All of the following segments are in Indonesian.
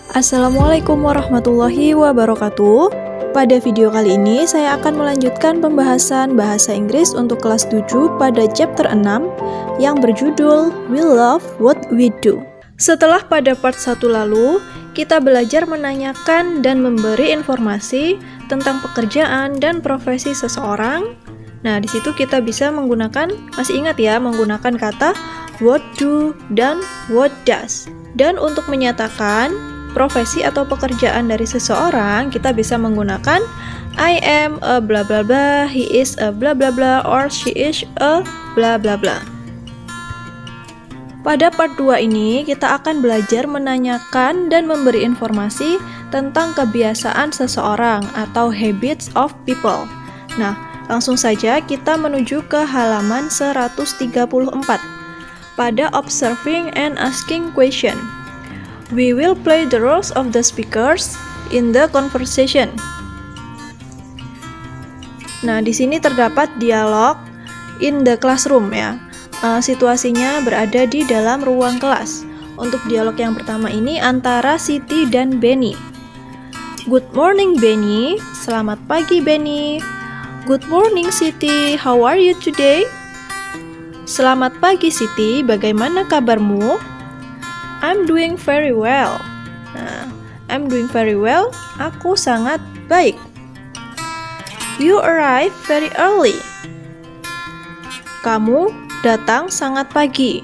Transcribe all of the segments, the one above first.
Assalamualaikum warahmatullahi wabarakatuh. Pada video kali ini saya akan melanjutkan pembahasan bahasa Inggris untuk kelas 7 pada chapter 6 yang berjudul We Love What We Do. Setelah pada part 1 lalu, kita belajar menanyakan dan memberi informasi tentang pekerjaan dan profesi seseorang. Nah, di situ kita bisa menggunakan, masih ingat ya, menggunakan kata what do dan what does. Dan untuk menyatakan profesi atau pekerjaan dari seseorang, kita bisa menggunakan I am a bla bla bla, he is a bla bla bla, or she is a bla bla bla. Pada part 2 ini, kita akan belajar menanyakan dan memberi informasi tentang kebiasaan seseorang atau habits of people. Nah, langsung saja kita menuju ke halaman 134. Pada observing and asking question, we will play the roles of the speakers in the conversation. Nah, di sini terdapat dialog in the classroom ya. Situasinya berada di dalam ruang kelas. Untuk dialog yang pertama ini antara Siti dan Benny. Good morning Benny. Selamat pagi Benny. Good morning Siti. How are you today? Selamat pagi Siti. Bagaimana kabarmu? I'm doing very well. Nah, I'm doing very well. Aku sangat baik. You arrive very early. Kamu datang sangat pagi.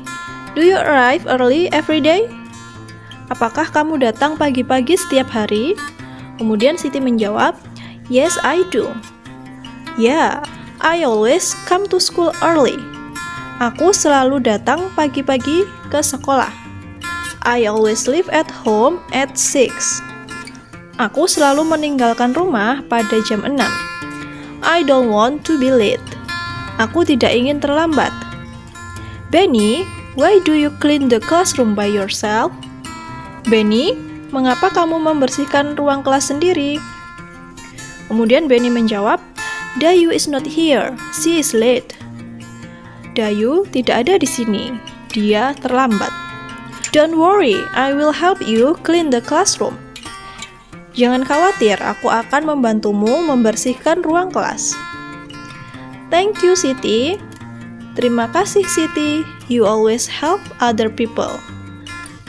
Do you arrive early every day? Apakah kamu datang pagi-pagi setiap hari? Kemudian Siti menjawab, yes, I do. Yeah, I always come to school early. Aku selalu datang pagi-pagi ke sekolah. I always leave at home at 6. Aku selalu meninggalkan rumah pada jam 6. I don't want to be late. Aku tidak ingin terlambat. Benny, why do you clean the classroom by yourself? Benny, mengapa kamu membersihkan ruang kelas sendiri? Kemudian Benny menjawab, Dayu is not here. She is late. Dayu tidak ada di sini. Dia terlambat. Don't worry, I will help you clean the classroom. Jangan khawatir, aku akan membantumu membersihkan ruang kelas. Thank you, Siti. Terima kasih, Siti. You always help other people.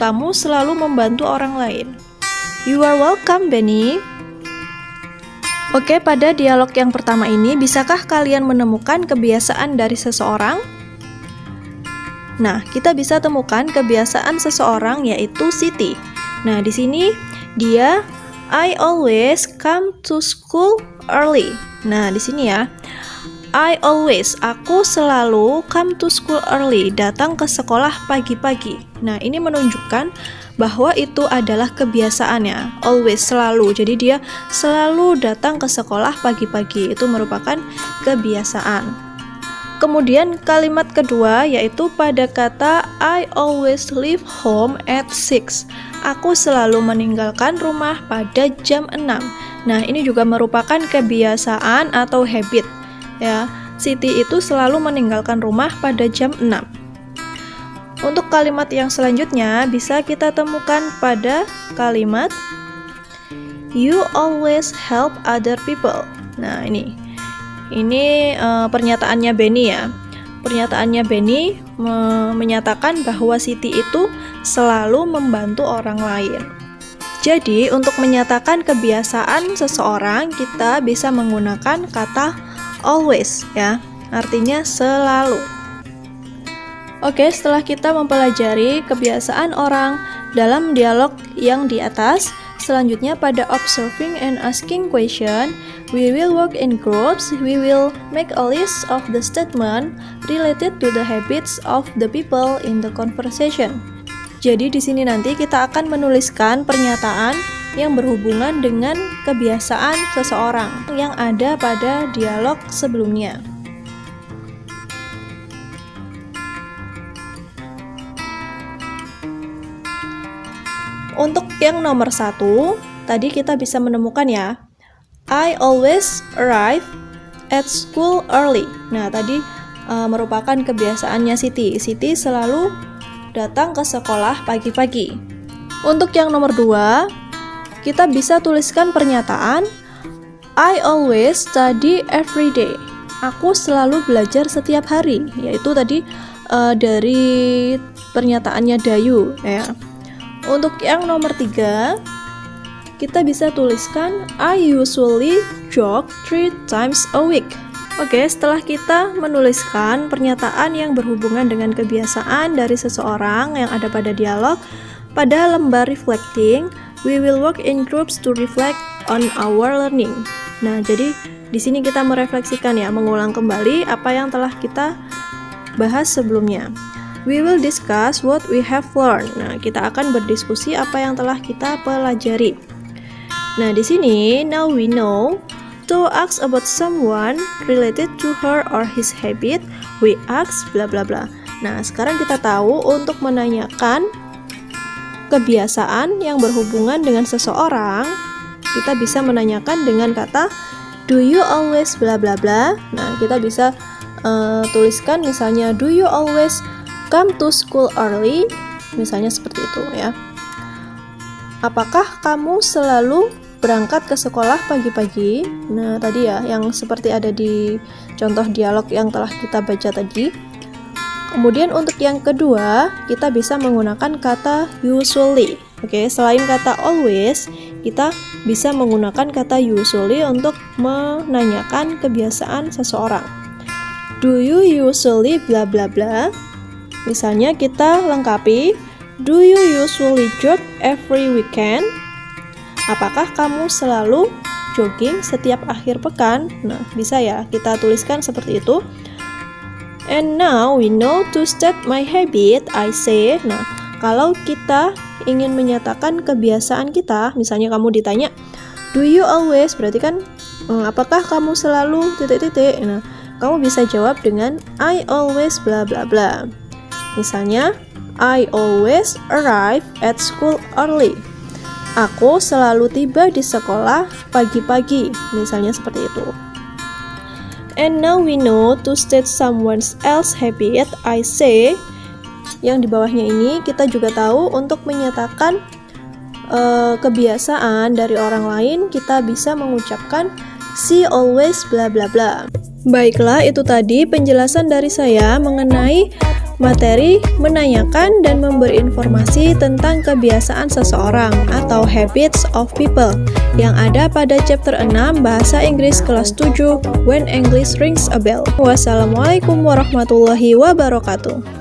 Kamu selalu membantu orang lain. You are welcome, Benny. Oke, pada dialog yang pertama ini, bisakah kalian menemukan kebiasaan dari seseorang? Nah, kita bisa temukan kebiasaan seseorang yaitu Siti. Nah, di sini dia I always come to school early. Nah, di sini ya. I always, aku selalu come to school early, datang ke sekolah pagi-pagi. Nah, ini menunjukkan bahwa itu adalah kebiasaannya, always, selalu. Jadi dia selalu datang ke sekolah pagi-pagi, itu merupakan kebiasaan. Kemudian kalimat kedua yaitu pada kata I always leave home at 6. Aku selalu meninggalkan rumah pada jam 6. Nah, ini juga merupakan kebiasaan atau habit. Ya, Siti itu selalu meninggalkan rumah pada jam 6. Untuk kalimat yang selanjutnya bisa kita temukan pada kalimat You always help other people. Nah, ini pernyataannya Benny ya. Pernyataannya Benny menyatakan bahwa Siti itu selalu membantu orang lain. Jadi, untuk menyatakan kebiasaan seseorang, kita bisa menggunakan kata always ya, artinya selalu. Oke, setelah kita mempelajari kebiasaan orang dalam dialog yang di atas, selanjutnya pada observing and asking question, we will work in groups. We will make a list of the statement related to the habits of the people in the conversation. Jadi di sini nanti kita akan menuliskan pernyataan yang berhubungan dengan kebiasaan seseorang yang ada pada dialog sebelumnya. Untuk yang nomor 1, tadi kita bisa menemukan ya, I always arrive at school early. Nah, tadi merupakan kebiasaannya Siti. Siti selalu datang ke sekolah pagi-pagi. Untuk yang nomor 2, kita bisa tuliskan pernyataan I always study every day. Aku selalu belajar setiap hari, yaitu tadi dari pernyataannya Dayu ya. Untuk yang nomor 3, kita bisa tuliskan I usually jog 3 times a week. Oke, setelah kita menuliskan pernyataan yang berhubungan dengan kebiasaan dari seseorang yang ada pada dialog, pada lembar reflecting, we will work in groups to reflect on our learning. Nah, jadi di sini kita merefleksikan ya, mengulang kembali apa yang telah kita bahas sebelumnya. We will discuss what we have learned. Nah, kita akan berdiskusi apa yang telah kita pelajari. Nah, di sini now we know to ask about someone related to her or his habit, we ask bla bla bla. Nah, sekarang kita tahu untuk menanyakan kebiasaan yang berhubungan dengan seseorang, kita bisa menanyakan dengan kata do you always bla bla bla. Nah, kita bisa tuliskan misalnya do you always come to school early, misalnya seperti itu ya. Apakah kamu selalu berangkat ke sekolah pagi-pagi? Nah, tadi ya yang seperti ada di contoh dialog yang telah kita baca tadi. Kemudian untuk yang kedua, kita bisa menggunakan kata usually. Oke, selain kata always, kita bisa menggunakan kata usually untuk menanyakan kebiasaan seseorang. Do you usually bla bla bla? Misalnya kita lengkapi, do you usually jog every weekend? Apakah kamu selalu jogging setiap akhir pekan? Nah, bisa ya kita tuliskan seperti itu. And now we know to state my habit, I say. Nah, kalau kita ingin menyatakan kebiasaan kita, misalnya kamu ditanya, do you always? Berarti kan, apakah kamu selalu titik-titik? Nah, kamu bisa jawab dengan I always bla bla bla. Misalnya, I always arrive at school early. Aku selalu tiba di sekolah pagi-pagi. Misalnya seperti itu. And now we know to state someone else's habit, I say. Yang di bawahnya ini kita juga tahu untuk menyatakan kebiasaan dari orang lain, kita bisa mengucapkan she always bla bla bla. Baiklah, itu tadi penjelasan dari saya mengenai materi menanyakan dan memberi informasi tentang kebiasaan seseorang atau habits of people yang ada pada chapter 6 Bahasa Inggris kelas 7 When English Rings a Bell. Wassalamualaikum warahmatullahi wabarakatuh.